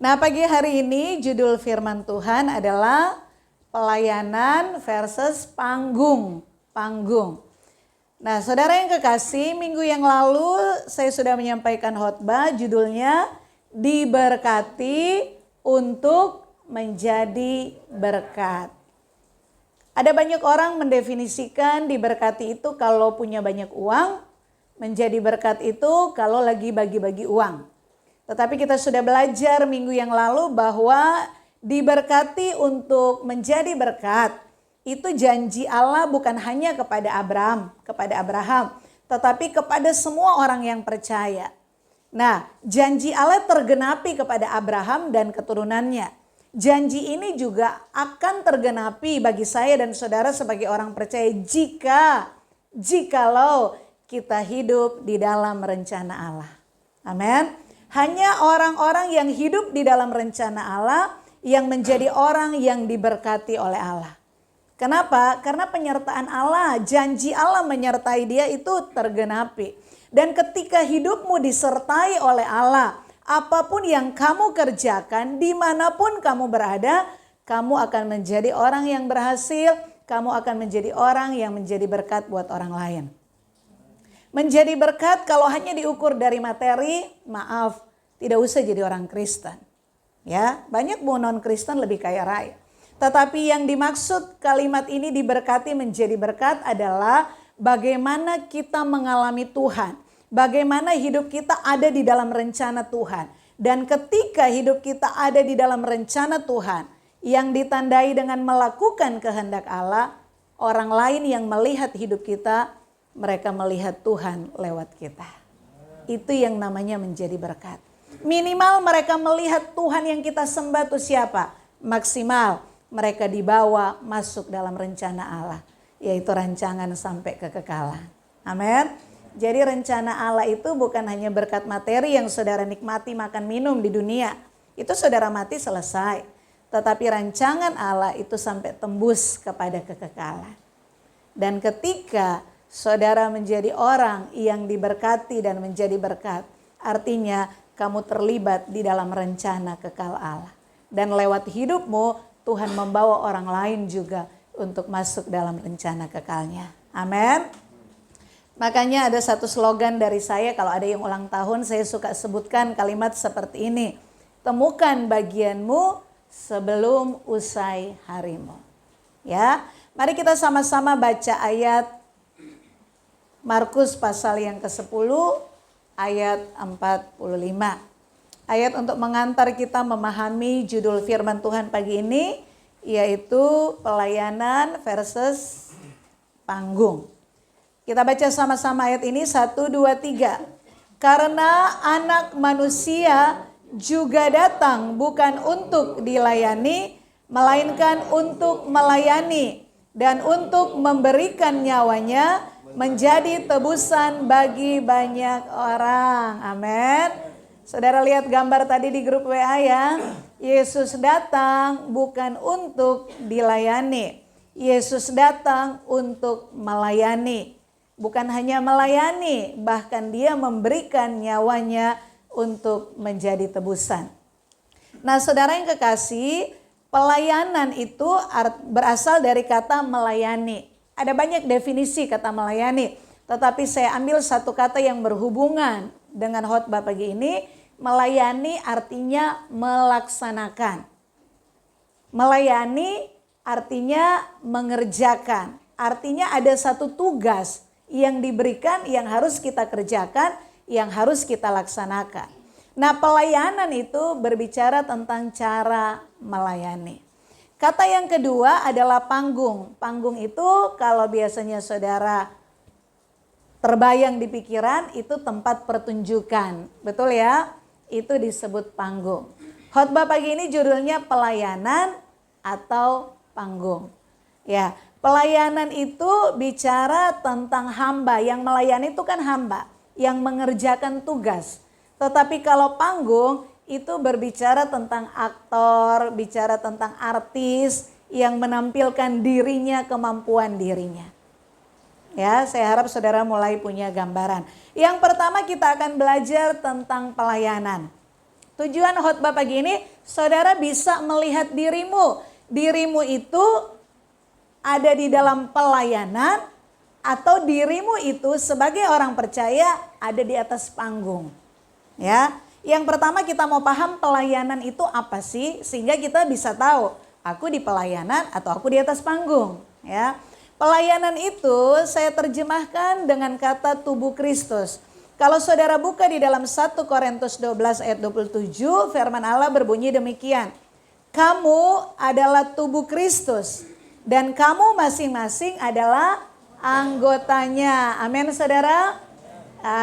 Nah, pagi hari ini judul firman Tuhan adalah pelayanan versus panggung. Nah, saudara yang kekasih, minggu yang lalu saya sudah menyampaikan khotbah judulnya diberkati untuk menjadi berkat. Ada banyak orang mendefinisikan diberkati itu kalau punya banyak uang, menjadi berkat itu kalau lagi bagi-bagi uang. Tetapi kita sudah belajar minggu yang lalu bahwa diberkati untuk menjadi berkat itu janji Allah bukan hanya kepada Abraham, tetapi kepada semua orang yang percaya. Nah, janji Allah tergenapi kepada Abraham dan keturunannya. Janji ini juga akan tergenapi bagi saya dan saudara sebagai orang percaya jikalau kita hidup di dalam rencana Allah. Amin. Hanya orang-orang yang hidup di dalam rencana Allah yang menjadi orang yang diberkati oleh Allah. Kenapa? Karena penyertaan Allah, janji Allah menyertai dia itu tergenapi. Dan ketika hidupmu disertai oleh Allah, apapun yang kamu kerjakan, dimanapun kamu berada, kamu akan menjadi orang yang berhasil, kamu akan menjadi orang yang menjadi berkat buat orang lain. Menjadi berkat kalau hanya diukur dari materi, maaf, tidak usah jadi orang Kristen. Ya, banyak non-Kristen lebih kaya raya. Tetapi yang dimaksud kalimat ini diberkati menjadi berkat adalah bagaimana kita mengalami Tuhan. Bagaimana hidup kita ada di dalam rencana Tuhan. Dan ketika hidup kita ada di dalam rencana Tuhan yang ditandai dengan melakukan kehendak Allah, orang lain yang melihat hidup kita, mereka melihat Tuhan lewat kita. Itu yang namanya menjadi berkat. Minimal mereka melihat Tuhan yang kita sembah itu siapa? Maksimal mereka dibawa masuk dalam rencana Allah, yaitu rancangan sampai kekekalan. Amin. Jadi rencana Allah itu bukan hanya berkat materi yang saudara nikmati makan minum di dunia. Itu saudara mati selesai. Tetapi rancangan Allah itu sampai tembus kepada kekekalan. Dan ketika saudara menjadi orang yang diberkati dan menjadi berkat, artinya kamu terlibat di dalam rencana kekal Allah. Dan lewat hidupmu Tuhan membawa orang lain juga untuk masuk dalam rencana kekalnya. Amin. Makanya ada satu slogan dari saya, kalau ada yang ulang tahun saya suka sebutkan kalimat seperti ini. Temukan bagianmu sebelum usai harimu. Ya, mari kita sama-sama baca ayat Markus pasal yang ke-10 ayat 45. Ayat untuk mengantar kita memahami judul firman Tuhan pagi ini, yaitu pelayanan versus panggung. Kita baca sama-sama ayat ini, 1, 2, 3. Karena anak manusia juga datang bukan untuk dilayani, melainkan untuk melayani dan untuk memberikan nyawanya menjadi tebusan bagi banyak orang. Amin. Saudara lihat gambar tadi di grup WA ya. Yesus datang bukan untuk dilayani. Yesus datang untuk melayani. Bukan hanya melayani, bahkan dia memberikan nyawanya untuk menjadi tebusan. Nah, saudara yang kekasih, pelayanan itu berasal dari kata melayani. Ada banyak definisi kata melayani, tetapi saya ambil satu kata yang berhubungan dengan khotbah pagi ini. Melayani artinya melaksanakan. Melayani artinya mengerjakan. Artinya ada satu tugas yang diberikan, yang harus kita kerjakan, yang harus kita laksanakan. Nah, pelayanan itu berbicara tentang cara melayani. Kata yang kedua adalah panggung. Panggung itu kalau biasanya saudara terbayang di pikiran, itu tempat pertunjukan. Betul ya? Itu disebut panggung. Khotbah pagi ini judulnya pelayanan atau panggung. Ya, pelayanan itu bicara tentang hamba. Yang melayani itu kan hamba yang mengerjakan tugas. Tetapi kalau panggung itu berbicara tentang aktor, bicara tentang artis yang menampilkan dirinya, kemampuan dirinya. Ya, saya harap saudara mulai punya gambaran. Yang pertama kita akan belajar tentang pelayanan. Tujuan khotbah pagi ini, saudara bisa melihat dirimu. Dirimu itu ada di dalam pelayanan atau dirimu itu sebagai orang percaya ada di atas panggung. Ya, yang pertama kita mau paham pelayanan itu apa sih, sehingga kita bisa tahu aku di pelayanan atau aku di atas panggung. Ya, pelayanan itu saya terjemahkan dengan kata tubuh Kristus. Kalau saudara buka di dalam 1 Korintus 12 ayat 27, firman Allah berbunyi demikian. Kamu adalah tubuh Kristus dan kamu masing-masing adalah anggotanya. Amin saudara.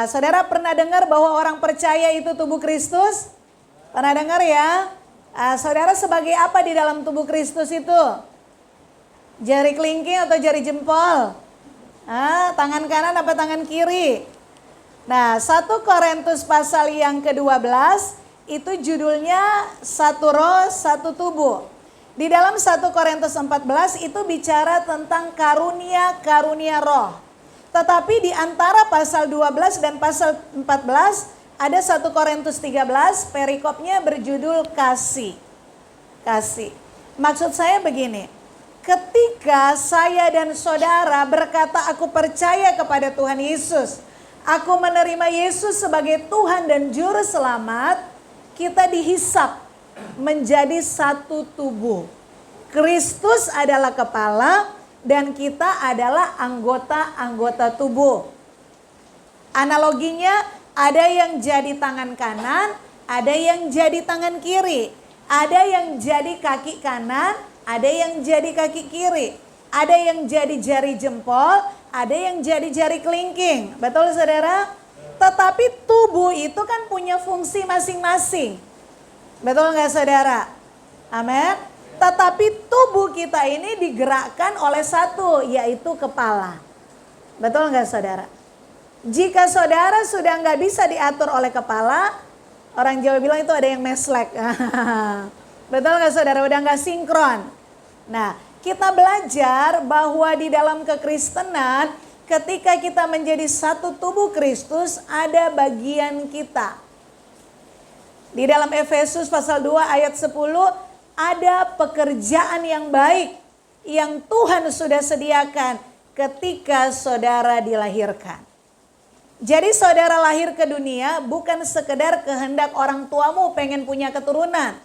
Saudara pernah dengar bahwa orang percaya itu tubuh Kristus? Pernah dengar ya? Saudara sebagai apa di dalam tubuh Kristus itu? Jari kelingking atau jari jempol? Tangan kanan apa tangan kiri? Nah, 1 Korintus pasal yang ke-12 itu judulnya satu roh, satu tubuh. Di dalam 1 Korintus 14 itu bicara tentang karunia-karunia roh. Tetapi di antara pasal 12 dan pasal 14 ada 1 Korintus 13 perikopnya berjudul kasih. Kasih. Maksud saya begini, ketika saya dan saudara berkata aku percaya kepada Tuhan Yesus, aku menerima Yesus sebagai Tuhan dan Juru Selamat, kita dihisap menjadi satu tubuh. Kristus adalah kepala dan kita adalah anggota-anggota tubuh. Analoginya ada yang jadi tangan kanan, ada yang jadi tangan kiri. Ada yang jadi kaki kanan, ada yang jadi kaki kiri. Ada yang jadi jari jempol, ada yang jadi jari kelingking. Betul saudara? Tetapi tubuh itu kan punya fungsi masing-masing. Betul nggak saudara? Amin. Tetapi tubuh kita ini digerakkan oleh satu, yaitu kepala. Betul nggak saudara? Jika saudara sudah nggak bisa diatur oleh kepala, orang Jawa bilang itu ada yang meslek. Betul nggak saudara? Udah nggak sinkron. Nah, kita belajar bahwa di dalam kekristenan ketika kita menjadi satu tubuh Kristus ada bagian kita. Di dalam Efesus pasal 2 ayat 10 ada pekerjaan yang baik yang Tuhan sudah sediakan ketika saudara dilahirkan. Jadi saudara lahir ke dunia bukan sekedar kehendak orang tuamu pengen punya keturunan.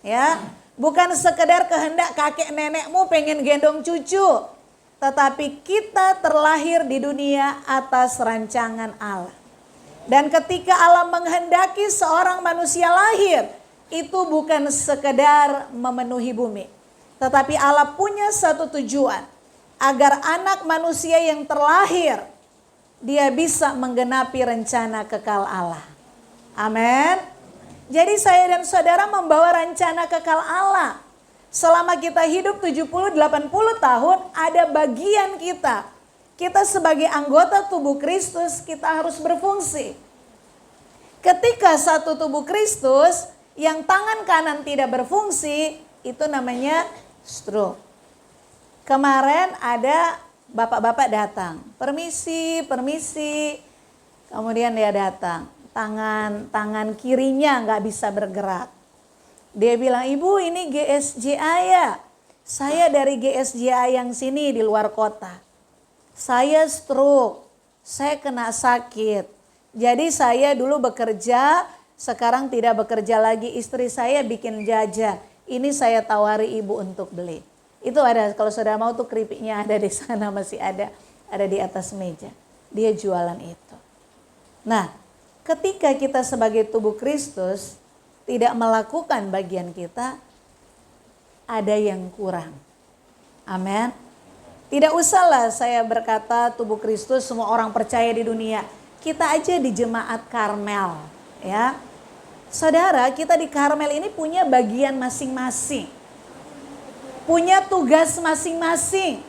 Ya. Bukan sekedar kehendak kakek nenekmu pengen gendong cucu. Tetapi kita terlahir di dunia atas rancangan Allah. Dan ketika Allah menghendaki seorang manusia lahir, itu bukan sekedar memenuhi bumi. Tetapi Allah punya satu tujuan. Agar anak manusia yang terlahir, dia bisa menggenapi rencana kekal Allah. Amin. Jadi saya dan saudara membawa rencana kekal Allah. Selama kita hidup 70-80 tahun ada bagian kita. Kita sebagai anggota tubuh Kristus kita harus berfungsi. Ketika satu tubuh Kristus yang tangan kanan tidak berfungsi itu namanya stroke. Kemarin ada bapak-bapak datang. Permisi, permisi. Kemudian dia datang. Tangan kirinya nggak bisa bergerak. Dia bilang, ibu ini GSJA ya. Saya dari GSJA yang sini di luar kota. Saya stroke, saya kena sakit. Jadi saya dulu bekerja, sekarang tidak bekerja lagi. Istri saya bikin jajan. Ini saya tawari ibu untuk beli. Itu ada, kalau saudara mau tuh keripiknya ada di sana, masih ada di atas meja. Dia jualan itu. Nah, ketika kita sebagai tubuh Kristus tidak melakukan bagian kita, ada yang kurang. Amin. Tidak usahlah saya berkata tubuh Kristus semua orang percaya di dunia. Kita aja di jemaat Karmel, ya. Saudara, kita di Karmel ini punya bagian masing-masing. Punya tugas masing-masing.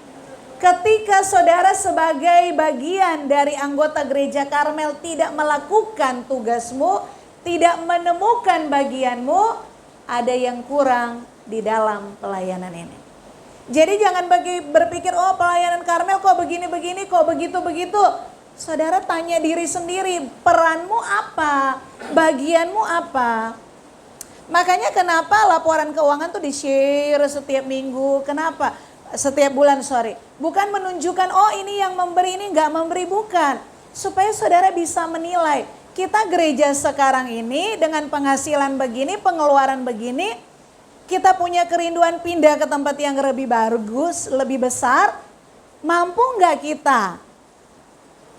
Ketika saudara sebagai bagian dari anggota gereja Karmel tidak melakukan tugasmu, tidak menemukan bagianmu, ada yang kurang di dalam pelayanan ini. Jadi jangan berpikir, oh pelayanan Karmel kok begini-begini, kok begitu-begitu. Saudara tanya diri sendiri, peranmu apa? Bagianmu apa? Makanya kenapa laporan keuangan tuh di-share setiap minggu. Kenapa? Setiap bulan, sorry. Bukan menunjukkan, oh ini yang memberi, ini nggak memberi, bukan. Supaya saudara bisa menilai. Kita gereja sekarang ini dengan penghasilan begini, pengeluaran begini. Kita punya kerinduan pindah ke tempat yang lebih bagus, lebih besar. Mampu nggak kita?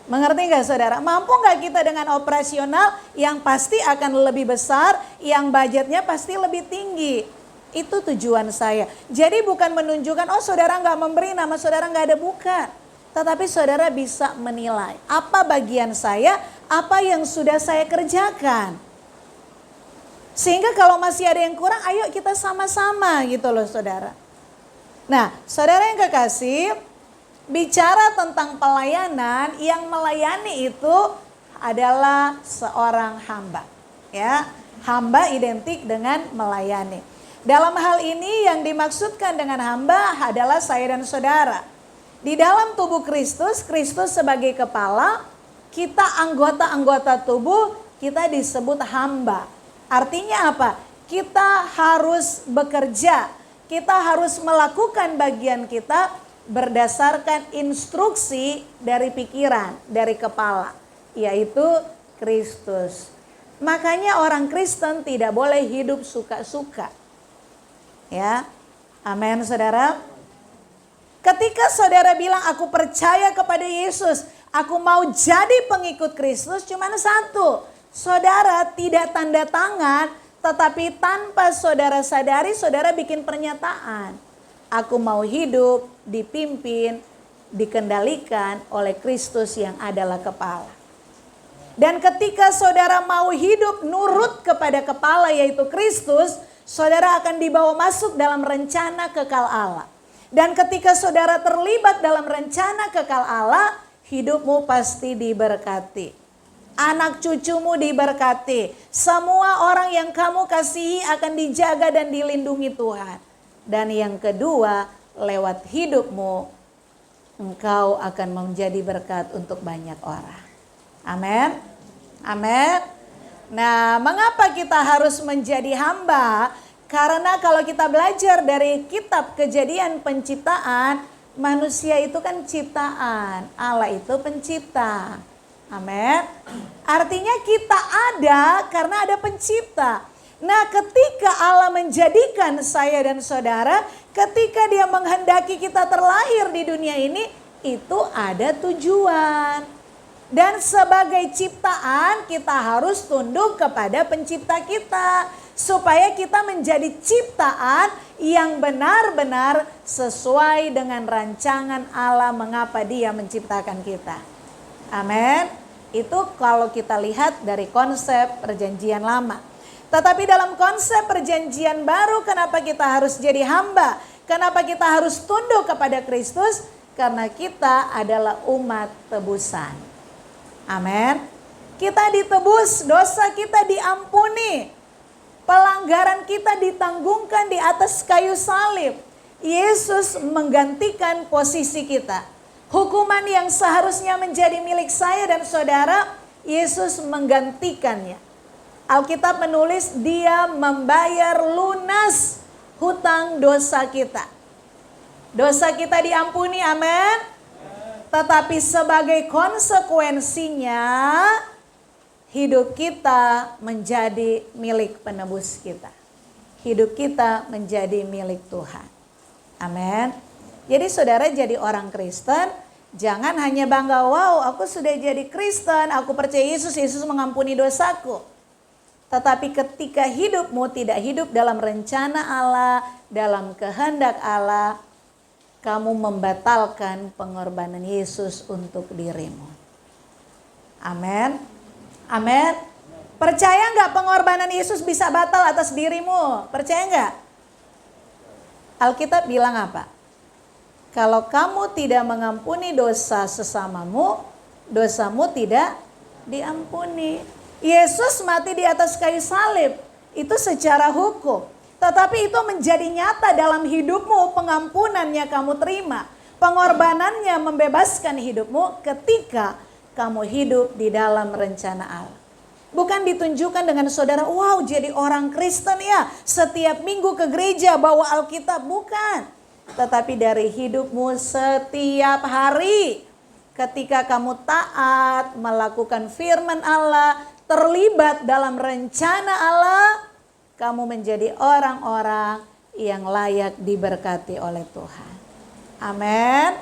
Mengerti nggak saudara? Mampu nggak kita dengan operasional yang pasti akan lebih besar, yang budgetnya pasti lebih tinggi. Itu tujuan saya. Jadi bukan menunjukkan, oh saudara nggak memberi, nama saudara nggak ada, bukan. Tetapi saudara bisa menilai, apa bagian saya, apa yang sudah saya kerjakan. Sehingga kalau masih ada yang kurang, ayo kita sama-sama gitu loh saudara. Nah, saudara yang kekasih, bicara tentang pelayanan, yang melayani itu adalah seorang hamba. Ya, hamba identik dengan melayani. Dalam hal ini yang dimaksudkan dengan hamba adalah saya dan saudara. Di dalam tubuh Kristus, Kristus sebagai kepala, kita anggota-anggota tubuh, kita disebut hamba. Artinya apa? Kita harus bekerja, kita harus melakukan bagian kita berdasarkan instruksi dari pikiran, dari kepala, yaitu Kristus. Makanya orang Kristen tidak boleh hidup suka-suka. Ya, amin saudara. Ketika saudara bilang aku percaya kepada Yesus, aku mau jadi pengikut Kristus, cuma satu. Saudara tidak tanda tangan, tetapi tanpa saudara sadari, saudara bikin pernyataan. Aku mau hidup, dipimpin, dikendalikan oleh Kristus yang adalah kepala. Dan ketika saudara mau hidup nurut kepada kepala yaitu Kristus, saudara akan dibawa masuk dalam rencana kekal Allah. Dan ketika saudara terlibat dalam rencana kekal Allah, hidupmu pasti diberkati. Anak cucumu diberkati. Semua orang yang kamu kasihi akan dijaga dan dilindungi Tuhan. Dan yang kedua, lewat hidupmu, engkau akan menjadi berkat untuk banyak orang. Amin. Amin. Nah, mengapa kita harus menjadi hamba? Karena kalau kita belajar dari kitab Kejadian penciptaan, manusia itu kan ciptaan, Allah itu pencipta. Amin. Artinya kita ada karena ada pencipta. Nah, ketika Allah menjadikan saya dan saudara, ketika Dia menghendaki kita terlahir di dunia ini, itu ada tujuan. Dan sebagai ciptaan, kita harus tunduk kepada pencipta kita. Supaya kita menjadi ciptaan yang benar-benar sesuai dengan rancangan Allah mengapa Dia menciptakan kita. Amin. Itu kalau kita lihat dari konsep perjanjian lama. Tetapi dalam konsep perjanjian baru, kenapa kita harus jadi hamba? Kenapa kita harus tunduk kepada Kristus? Karena kita adalah umat tebusan. Amin. Kita ditebus, dosa kita diampuni. Pelanggaran kita ditanggungkan di atas kayu salib. Yesus menggantikan posisi kita. Hukuman yang seharusnya menjadi milik saya dan saudara, Yesus menggantikannya. Alkitab menulis Dia membayar lunas hutang dosa kita. Dosa kita diampuni, amin. Tetapi sebagai konsekuensinya, hidup kita menjadi milik penebus kita. Hidup kita menjadi milik Tuhan. Amin. Jadi saudara jadi orang Kristen, jangan hanya bangga, wow aku sudah jadi Kristen, aku percaya Yesus, Yesus mengampuni dosaku. Tetapi ketika hidupmu tidak hidup dalam rencana Allah, dalam kehendak Allah, kamu membatalkan pengorbanan Yesus untuk dirimu. Amin. Amin. Percaya nggak pengorbanan Yesus bisa batal atas dirimu? Percaya nggak? Alkitab bilang apa? Kalau kamu tidak mengampuni dosa sesamamu, dosamu tidak diampuni. Yesus mati di atas kayu salib, itu secara hukum. Tetapi itu menjadi nyata dalam hidupmu, pengampunannya kamu terima. Pengorbanannya membebaskan hidupmu ketika kamu hidup di dalam rencana Allah. Bukan ditunjukkan dengan saudara, wow jadi orang Kristen ya, setiap minggu ke gereja bawa Alkitab, bukan. Tetapi dari hidupmu setiap hari. Ketika kamu taat, melakukan firman Allah, terlibat dalam rencana Allah, kamu menjadi orang-orang yang layak diberkati oleh Tuhan. Amin.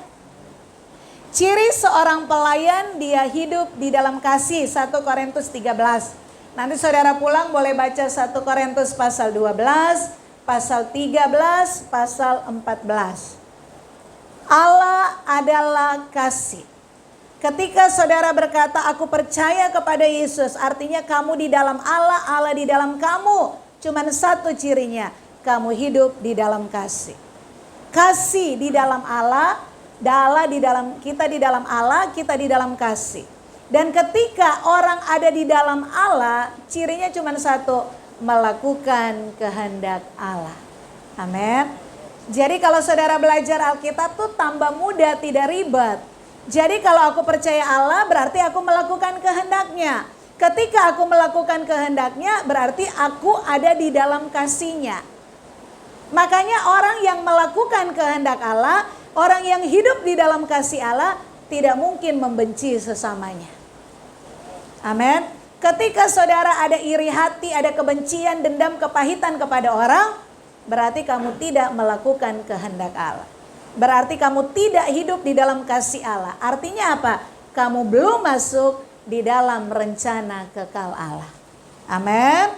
Ciri seorang pelayan, dia hidup di dalam kasih. 1 Korintus 13. Nanti saudara pulang boleh baca 1 Korintus pasal 12, pasal 13, pasal 14. Allah adalah kasih. Ketika saudara berkata, aku percaya kepada Yesus, artinya kamu di dalam Allah, Allah di dalam kamu. Cuman satu cirinya, kamu hidup di dalam kasih. Kasih di dalam Allah, Allah di dalam kita, di dalam Allah, kita di dalam kasih. Dan ketika orang ada di dalam Allah, cirinya cuma satu, melakukan kehendak Allah. Amin. Jadi kalau saudara belajar Alkitab tuh tambah mudah, tidak ribet. Jadi kalau aku percaya Allah, berarti aku melakukan kehendaknya. Ketika aku melakukan kehendaknya, berarti aku ada di dalam kasih-Nya. Makanya orang yang melakukan kehendak Allah, orang yang hidup di dalam kasih Allah tidak mungkin membenci sesamanya. Amin. Ketika saudara ada iri hati, ada kebencian, dendam, kepahitan kepada orang, berarti kamu tidak melakukan kehendak Allah. Berarti kamu tidak hidup di dalam kasih Allah. Artinya apa? Kamu belum masuk di dalam rencana kekal Allah. Amin.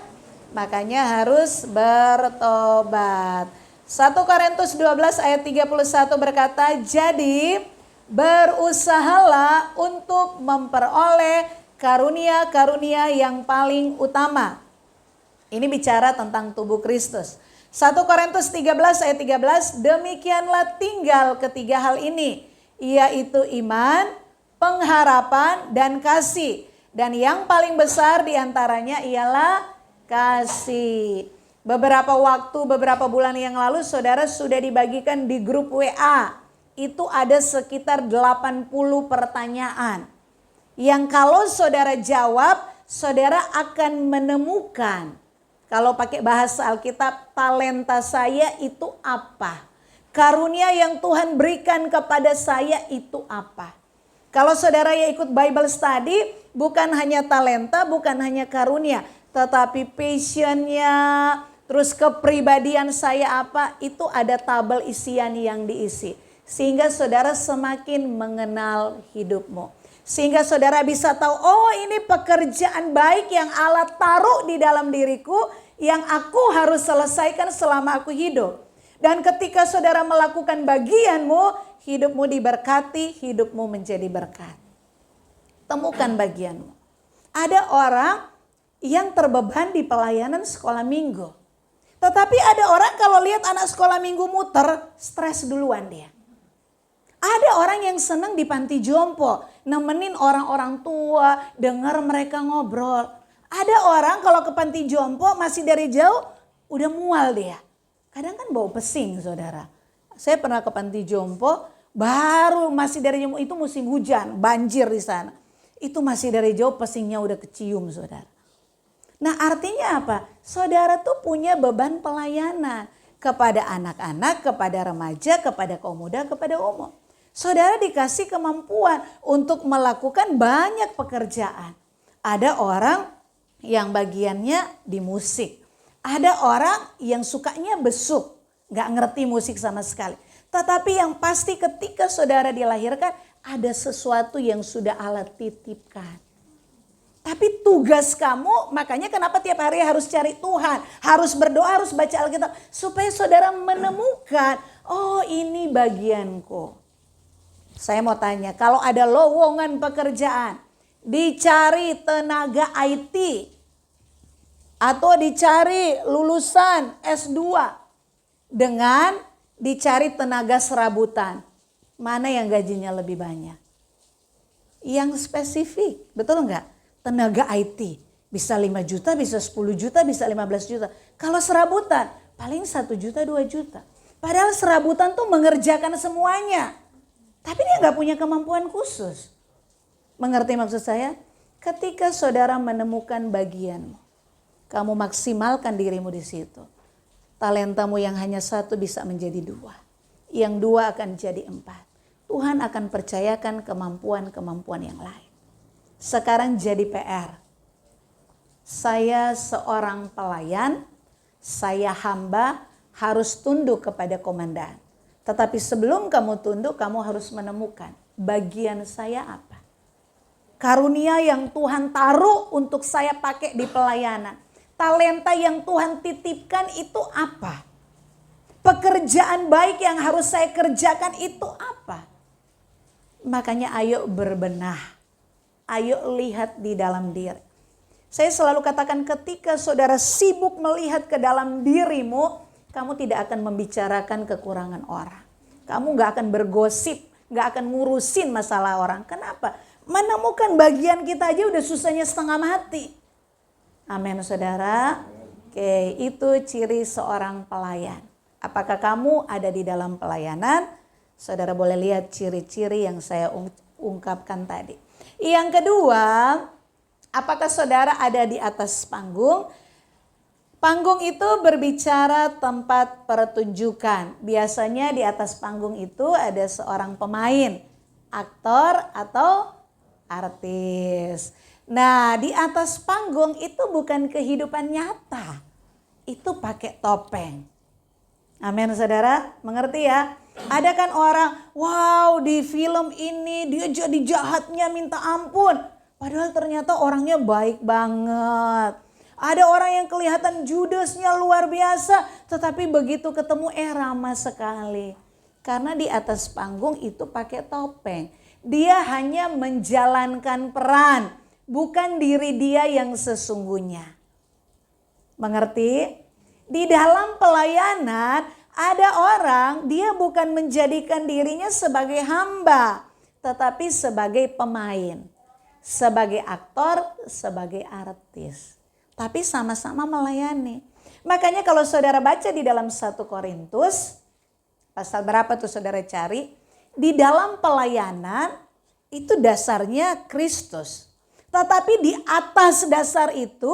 Makanya harus bertobat. 1 Korintus 12 ayat 31 berkata, jadi berusahalah untuk memperoleh karunia-karunia yang paling utama. Ini bicara tentang tubuh Kristus. 1 Korintus 13 ayat 13, demikianlah tinggal ketiga hal ini, yaitu iman, pengharapan, dan kasih. Dan yang paling besar diantaranya ialah kasih. Beberapa waktu, beberapa bulan yang lalu saudara sudah dibagikan di grup WA. Itu ada sekitar 80 pertanyaan. Yang kalau saudara jawab, saudara akan menemukan. Kalau pakai bahasa Alkitab, talenta saya itu apa? Karunia yang Tuhan berikan kepada saya itu apa? Kalau saudara yang ikut Bible study, bukan hanya talenta, bukan hanya karunia, tetapi passionnya, terus kepribadian saya apa, itu ada tabel isian yang diisi. Sehingga saudara semakin mengenal hidupmu. Sehingga saudara bisa tahu, oh ini pekerjaan baik yang Allah taruh di dalam diriku, yang aku harus selesaikan selama aku hidup. Dan ketika saudara melakukan bagianmu, hidupmu diberkati, hidupmu menjadi berkat. Temukan bagianmu. Ada orang yang terbeban di pelayanan sekolah minggu. Tetapi ada orang kalau lihat anak sekolah minggu muter, stres duluan dia. Ada orang yang senang di panti jompo, nemenin orang-orang tua, dengar mereka ngobrol. Ada orang kalau ke panti jompo masih dari jauh udah mual dia. Kadang kan bau pesing saudara. Saya pernah ke panti jompo, baru masih dari jauh, itu musim hujan, banjir di sana. Itu masih dari jauh pesingnya udah kecium saudara. Nah artinya apa? Saudara tuh punya beban pelayanan kepada anak-anak, kepada remaja, kepada kaum muda, kepada umum. Saudara dikasih kemampuan untuk melakukan banyak pekerjaan. Ada orang yang bagiannya di musik. Ada orang yang sukanya besuk, gak ngerti musik sama sekali. Tetapi yang pasti ketika saudara dilahirkan, ada sesuatu yang sudah Allah titipkan. Tapi tugas kamu, makanya kenapa tiap hari harus cari Tuhan, harus berdoa, harus baca Alkitab. Supaya saudara menemukan, oh ini bagianku. Saya mau tanya, kalau ada lowongan pekerjaan, dicari tenaga IT, atau dicari lulusan S2, dengan dicari tenaga serabutan, mana yang gajinya lebih banyak? Yang spesifik, betul enggak? Tenaga IT, bisa 5 juta, bisa 10 juta, bisa 15 juta. Kalau serabutan, paling 1 juta, 2 juta. Padahal serabutan tuh mengerjakan semuanya. Tapi dia gak punya kemampuan khusus. Mengerti maksud saya? Ketika saudara menemukan bagianmu, kamu maksimalkan dirimu di situ. Talentamu yang hanya satu bisa menjadi dua. Yang dua akan jadi empat. Tuhan akan percayakan kemampuan-kemampuan yang lain. Sekarang jadi PR. Saya seorang pelayan, saya hamba, harus tunduk kepada komandan. Tetapi sebelum kamu tunduk, kamu harus menemukan bagian saya apa. Karunia yang Tuhan taruh untuk saya pakai di pelayanan. Talenta yang Tuhan titipkan itu apa? Pekerjaan baik yang harus saya kerjakan itu apa? Makanya ayo berbenah. Ayo lihat di dalam diri. Saya selalu katakan ketika saudara sibuk melihat ke dalam dirimu, kamu tidak akan membicarakan kekurangan orang. Kamu gak akan bergosip, gak akan ngurusin masalah orang. Kenapa? Menemukan bagian kita aja udah susahnya setengah mati. Amin saudara. Oke, itu ciri seorang pelayan. Apakah kamu ada di dalam pelayanan? Saudara boleh lihat ciri-ciri yang saya ungkapkan tadi. Yang kedua, apakah saudara ada di atas panggung? Panggung itu berbicara tempat pertunjukan. Biasanya di atas panggung itu ada seorang pemain, aktor atau artis. Nah, di atas panggung itu bukan kehidupan nyata. Itu pakai topeng. Amin saudara, mengerti ya? Ada kan orang, wow di film ini dia jadi jahatnya minta ampun. Padahal ternyata orangnya baik banget. Ada orang yang kelihatan judesnya luar biasa, tetapi begitu ketemu ramah sekali. Karena di atas panggung itu pakai topeng. Dia hanya menjalankan peran, bukan diri dia yang sesungguhnya. Mengerti? Di dalam pelayanan ada orang dia bukan menjadikan dirinya sebagai hamba, tetapi sebagai pemain, sebagai aktor, sebagai artis. Tapi sama-sama melayani. Makanya kalau saudara baca di dalam 1 Korintus, pasal berapa tuh saudara cari? Di dalam pelayanan itu dasarnya Kristus. Tetapi di atas dasar itu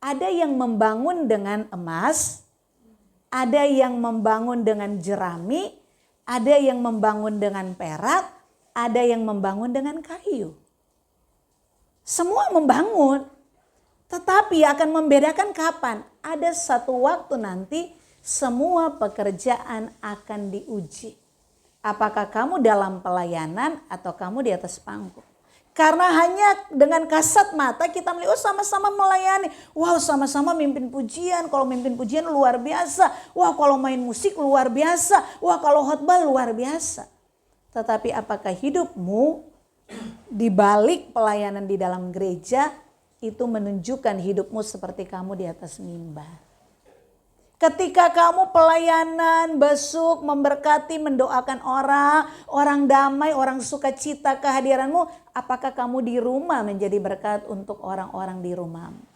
ada yang membangun dengan emas, ada yang membangun dengan jerami, ada yang membangun dengan perak, ada yang membangun dengan kayu. Semua membangun. Tetapi akan membedakan kapan? Ada satu waktu nanti semua pekerjaan akan diuji. Apakah kamu dalam pelayanan atau kamu di atas panggung? Karena hanya dengan kasat mata kita melihat sama-sama melayani. Wow sama-sama mimpin pujian. Kalau mimpin pujian luar biasa. Wah kalau main musik luar biasa. Wah kalau khotbah luar biasa. Tetapi apakah hidupmu di balik pelayanan di dalam gereja itu menunjukkan hidupmu seperti kamu di atas mimbar? Ketika kamu pelayanan, besuk, memberkati, mendoakan orang, orang damai, orang sukacita kehadiranmu, apakah kamu di rumah menjadi berkat untuk orang-orang di rumahmu?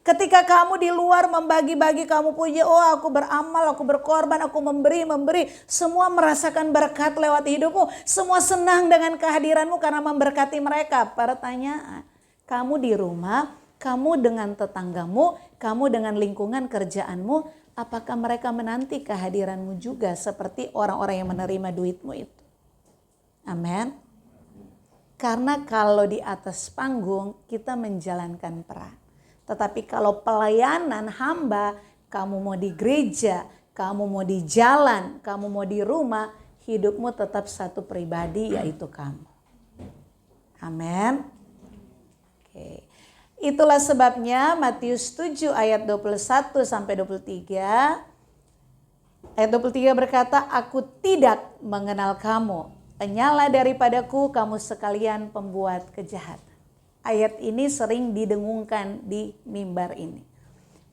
Ketika kamu di luar membagi-bagi, kamu puji, oh aku beramal, aku berkorban, aku memberi, semua merasakan berkat lewat hidupmu, semua senang dengan kehadiranmu karena memberkati mereka. Pertanyaan, kamu di rumah, kamu dengan tetanggamu, kamu dengan lingkungan kerjaanmu, apakah mereka menanti kehadiranmu juga seperti orang-orang yang menerima duitmu itu? Amin. Karena kalau di atas panggung kita menjalankan peran. Tetapi kalau pelayanan hamba, kamu mau di gereja, kamu mau di jalan, kamu mau di rumah, hidupmu tetap satu pribadi yaitu kamu. Amin. Oke. Itulah sebabnya Matius 7 ayat 21 sampai 23. Ayat 23 berkata, aku tidak mengenal kamu. Enyala daripadaku kamu sekalian pembuat kejahatan. Ayat ini sering didengungkan di mimbar ini.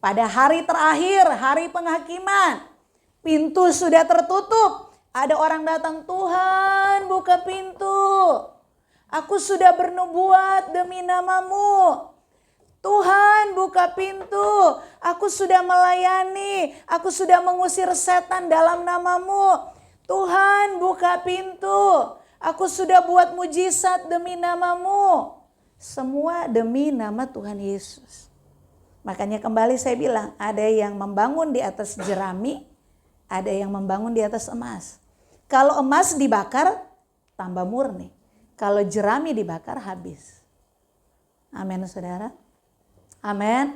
Pada hari terakhir, hari penghakiman, pintu sudah tertutup. Ada orang datang, Tuhan buka pintu. Aku sudah bernubuat demi namamu. Tuhan buka pintu, aku sudah melayani, aku sudah mengusir setan dalam namamu. Tuhan buka pintu, aku sudah buat mujizat demi namamu. Semua demi nama Tuhan Yesus. Makanya kembali saya bilang, ada yang membangun di atas jerami, ada yang membangun di atas emas. Kalau emas dibakar, tambah murni. Kalau jerami dibakar, habis. Amin, saudara. Amin.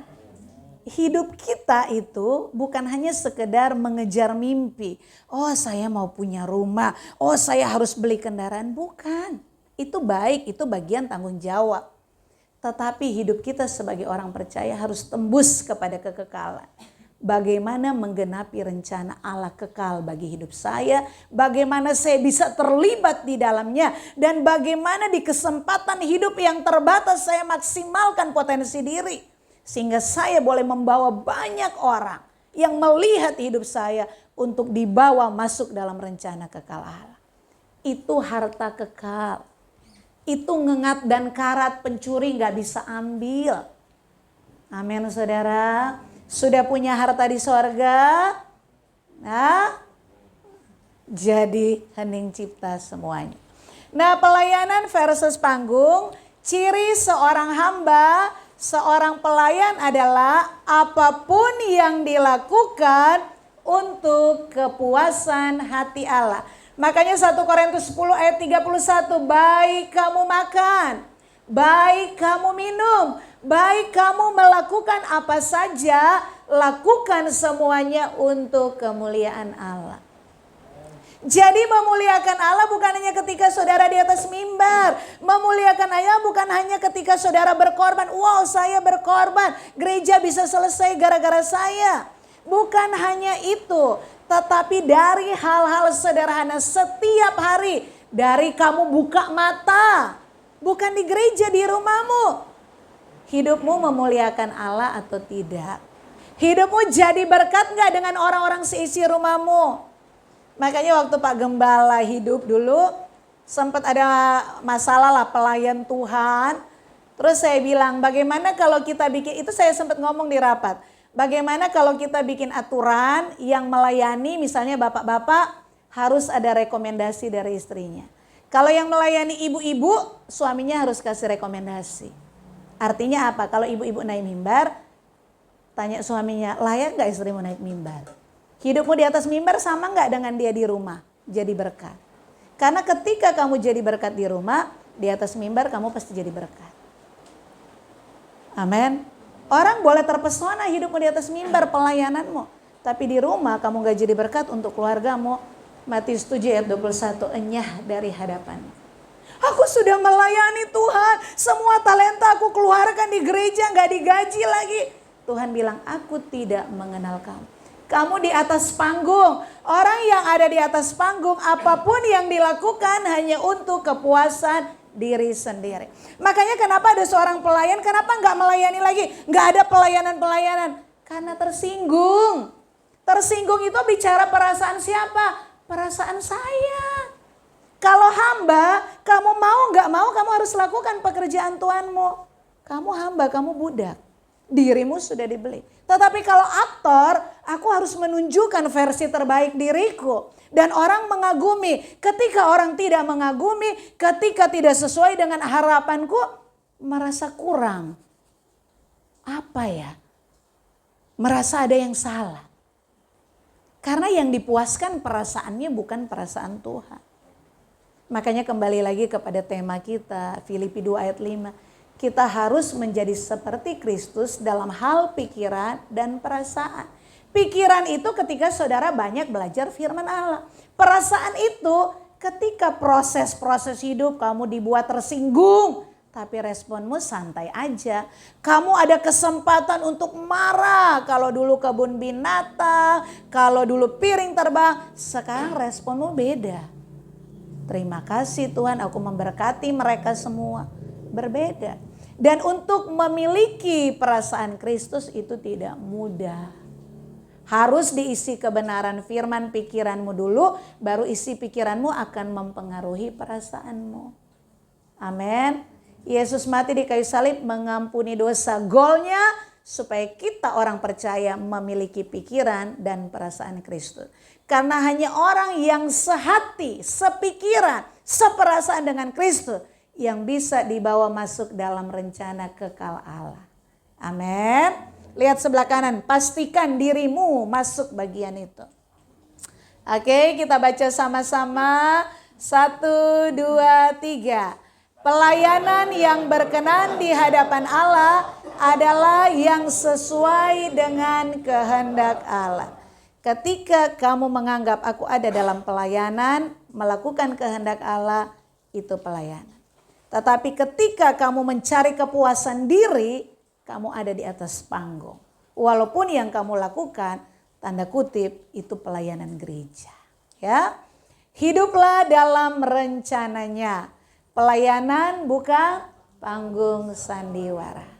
Hidup kita itu bukan hanya sekedar mengejar mimpi. Oh, saya mau punya rumah. Oh, saya harus beli kendaraan. Bukan. Itu baik, itu bagian tanggung jawab. Tetapi hidup kita sebagai orang percaya harus tembus kepada kekekalan. Bagaimana menggenapi rencana Allah kekal bagi hidup saya. Bagaimana saya bisa terlibat di dalamnya. Dan bagaimana di kesempatan hidup yang terbatas saya maksimalkan potensi diri. Sehingga saya boleh membawa banyak orang yang melihat hidup saya untuk dibawa masuk dalam rencana kekal Allah. Itu harta kekal. Itu ngengat dan karat pencuri gak bisa ambil. Amin, saudara. Sudah punya harta di sorga. Nah, jadi hening cipta semuanya. Nah, pelayanan versus panggung. Ciri seorang hamba, seorang pelayan adalah apapun yang dilakukan untuk kepuasan hati Allah. Makanya 1 Korintus 10 ayat 31, baik kamu makan, baik kamu minum, baik kamu melakukan apa saja, lakukan semuanya untuk kemuliaan Allah. Jadi memuliakan Allah bukan hanya ketika saudara di atas mimbar. Memuliakan Allah bukan hanya ketika saudara berkorban. Wow, saya berkorban, gereja bisa selesai gara-gara saya. Bukan hanya itu. Tetapi dari hal-hal sederhana setiap hari. Dari kamu buka mata. Bukan di gereja, di rumahmu. Hidupmu memuliakan Allah atau tidak? Hidupmu jadi berkat gak dengan orang-orang seisi rumahmu? Makanya waktu Pak Gembala hidup dulu. Sempat ada masalah lah pelayan Tuhan. Terus saya bilang bagaimana kalau kita bikin, itu saya sempat ngomong di rapat. Bagaimana kalau kita bikin aturan yang melayani, misalnya bapak-bapak harus ada rekomendasi dari istrinya. Kalau yang melayani ibu-ibu, suaminya harus kasih rekomendasi. Artinya apa? Kalau ibu-ibu naik mimbar, tanya suaminya, layak gak istrimu naik mimbar? Hidupmu di atas mimbar sama gak dengan dia di rumah? Jadi berkat. Karena ketika kamu jadi berkat di rumah, di atas mimbar kamu pasti jadi berkat. Amin. Orang boleh terpesona hidupmu di atas mimbar pelayananmu. Tapi di rumah kamu gak jadi berkat untuk keluargamu. Matius 7 ayat 21, enyah dari hadapan. Aku sudah melayani Tuhan. Semua talenta aku keluarkan di gereja gak digaji lagi. Tuhan bilang, aku tidak mengenal kamu. Kamu di atas panggung. Orang yang ada di atas panggung, apapun yang dilakukan hanya untuk kepuasan diri sendiri. Makanya kenapa ada seorang pelayan, kenapa nggak melayani lagi? Nggak ada pelayanan-pelayanan. Karena tersinggung. Tersinggung itu bicara perasaan siapa? Perasaan saya. Kalau hamba, kamu mau nggak mau, kamu harus lakukan pekerjaan Tuhanmu. Kamu hamba, kamu budak. Dirimu sudah dibeli. Tetapi kalau aktor, aku harus menunjukkan versi terbaik diriku. Dan orang mengagumi. Ketika orang tidak mengagumi, ketika tidak sesuai dengan harapanku, merasa kurang. Apa ya? Merasa ada yang salah. Karena yang dipuaskan perasaannya bukan perasaan Tuhan. Makanya kembali lagi kepada tema kita, Filipi 2 ayat 5. Kita harus menjadi seperti Kristus dalam hal pikiran dan perasaan. Pikiran itu ketika saudara banyak belajar firman Allah. Perasaan itu ketika proses-proses hidup kamu dibuat tersinggung. Tapi responmu santai aja. Kamu ada kesempatan untuk marah. Kalau dulu kebun binatang, kalau dulu piring terbang. Sekarang responmu beda. Terima kasih Tuhan, aku memberkati mereka semua. Berbeda. Dan untuk memiliki perasaan Kristus itu tidak mudah. Harus diisi kebenaran firman pikiranmu dulu, baru isi pikiranmu akan mempengaruhi perasaanmu. Amin. Yesus mati di kayu salib mengampuni dosa. Goalnya supaya kita orang percaya memiliki pikiran dan perasaan Kristus. Karena hanya orang yang sehati, sepikiran, seperasaan dengan Kristus yang bisa dibawa masuk dalam rencana kekal Allah. Amin. Lihat sebelah kanan, pastikan dirimu masuk bagian itu. Oke, kita baca sama-sama. 1, 2, 3. Pelayanan yang berkenan di hadapan Allah adalah yang sesuai dengan kehendak Allah. Ketika kamu menganggap aku ada dalam pelayanan, melakukan kehendak Allah, itu pelayanan. Tetapi ketika kamu mencari kepuasan diri, kamu ada di atas panggung. Walaupun yang kamu lakukan, tanda kutip, itu pelayanan gereja. Ya, hiduplah dalam rencananya. Pelayanan bukan panggung sandiwara.